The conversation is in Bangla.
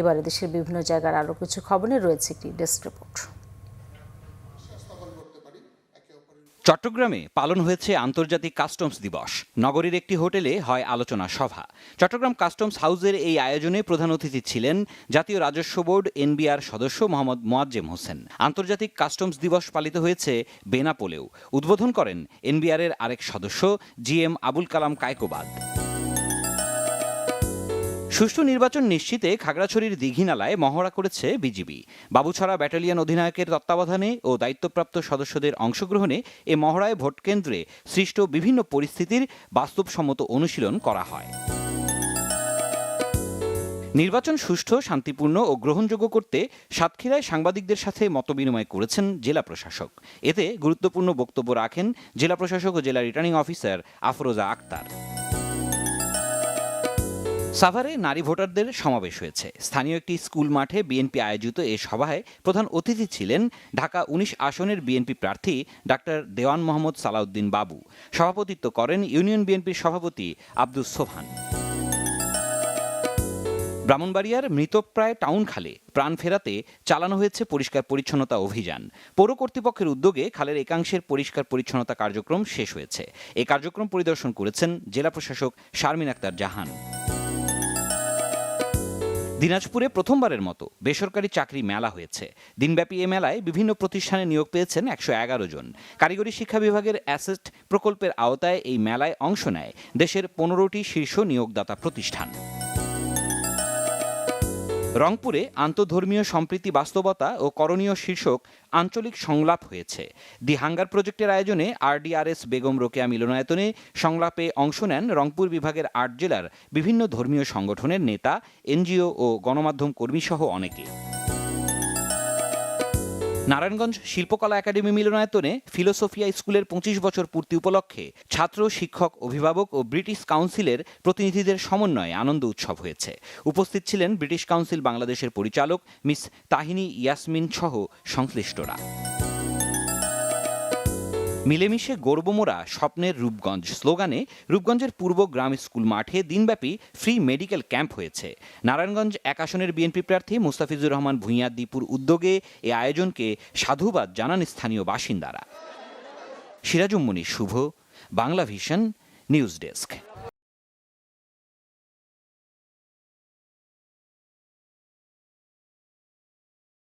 এবারে দেশের বিভিন্ন জায়গার আরও কিছু খবর নিয়ে রয়েছে একটি ডেস্ক রিপোর্ট। চট্টগ্রামে পালন হয়েছে আন্তর্জাতিক কাস্টমস দিবস। নগরীর একটি হোটেলে হয় আলোচনা সভা। চট্টগ্রাম কাস্টমস হাউসের এই আয়োজনে প্রধান অতিথি ছিলেন জাতীয় রাজস্ব বোর্ড এনবিআর সদস্য মোহাম্মদ মোয়াজ্জেম হোসেন। আন্তর্জাতিক কাস্টমস দিবস পালিত হয়েছে বেনাপোলেও। উদ্বোধন করেন এনবিআরের আরেক সদস্য জিএম আবুল কালাম কায়কোবাদ। সুষ্ঠু নির্বাচন নিশ্চিতে খাগড়াছড়ির দীঘিনালায় মহড়া করেছে বিজিবি। বাবুছড়া ব্যাটালিয়ন অধিনায়কের তত্ত্বাবধানে ও দায়িত্বপ্রাপ্ত সদস্যদের অংশগ্রহণে এ মহড়ায় ভোটকেন্দ্রে সৃষ্ট বিভিন্ন পরিস্থিতির বাস্তবসম্মত অনুশীলন করা হয়। নির্বাচন সুষ্ঠু, শান্তিপূর্ণ ও গ্রহণযোগ্য করতে সাতক্ষীরায় সাংবাদিকদের সাথে মতবিনিময় করেছেন জেলা প্রশাসক। এতে গুরুত্বপূর্ণ বক্তব্য রাখেন জেলা প্রশাসক ও জেলা রিটার্নিং অফিসার আফরোজা আক্তার। সাভারে নারী ভোটারদের সমাবেশ হয়েছে। স্থানীয় একটি স্কুল মাঠে বিএনপি আয়োজিত এ সভায় প্রধান অতিথি ছিলেন ঢাকা ১৯ আসনের বিএনপি প্রার্থী ডাক্তার দেওয়ান মোহাম্মদ সালাউদ্দিন বাবু। সভাপতিত্ব করেন ইউনিয়ন বিএনপির সভাপতি আব্দুস সোবহান। ব্রাহ্মণবাড়িয়ার মৃতপ্রায় টাউন খালে প্রাণ ফেরাতে চালানো হয়েছে পরিষ্কার পরিচ্ছন্নতা অভিযান। পৌর কর্তৃপক্ষের উদ্যোগে খালের একাংশের পরিষ্কার পরিচ্ছন্নতা কার্যক্রম শেষ হয়েছে। এই কার্যক্রম পরিদর্শন করেছেন জেলা প্রশাসক শারমিন আক্তার জাহান। দিনাজপুরে প্রথমবারের মতো বেসরকারি চাকরি মেলা হয়েছে। দিনব্যাপী এ মেলায় বিভিন্ন প্রতিষ্ঠানে নিয়োগ পেয়েছেন ১১১ জন। কারিগরি শিক্ষা বিভাগের অ্যাসেট প্রকল্পের আওতায় এই মেলায় অংশ নেয় দেশের ১৫টি শীর্ষ নিয়োগদাতা প্রতিষ্ঠান। রংপুরে আন্তঃধর্মীয় সম্প্রীতি বাস্তবতা ও করণীয় শীর্ষক আঞ্চলিক সংলাপ হয়েছে। দি হাঙ্গার প্রজেক্টের আয়োজনে আরডিআরএস বেগম রোকেয়া মিলনায়তনে সংলাপে অংশ নেন রংপুর বিভাগের ৮ জেলার বিভিন্ন ধর্মীয় সংগঠনের নেতা, এনজিও ও গণমাধ্যম কর্মীসহ অনেকে। নারায়ণগঞ্জ শিল্পকলা একাডেমি মিলনায়তনে ফিলোসোফিয়া স্কুলের ২৫ বছর পূর্তি উপলক্ষে ছাত্র, শিক্ষক, অভিভাবক ও ব্রিটিশ কাউন্সিলের প্রতিনিধিদের সমন্বয়ে আনন্দ উৎসব হয়েছে। উপস্থিত ছিলেন ব্রিটিশ কাউন্সিল বাংলাদেশের পরিচালক মিস তাহিনী ইয়াসমিন সহ সংশ্লিষ্টরা। মিলেমিশে গর্বমোরা স্বপ্নের রূপগঞ্জ স্লোগানে রূপগঞ্জের পূর্ব গ্রাম স্কুল মাঠে দিনব্যাপী ফ্রি মেডিকেল ক্যাম্প হয়েছে। নারায়ণগঞ্জ ১ আসনের বিএনপি প্রার্থী মুস্তাফিজুর রহমান ভূঁইয়া দীপুর উদ্যোগে এ আয়োজনকে সাধুবাদ জানান স্থানীয় বাসিন্দারা। সিরাজুম মুনির শুভ, বাংলা ভিশন, নিউজ ডেস্ক।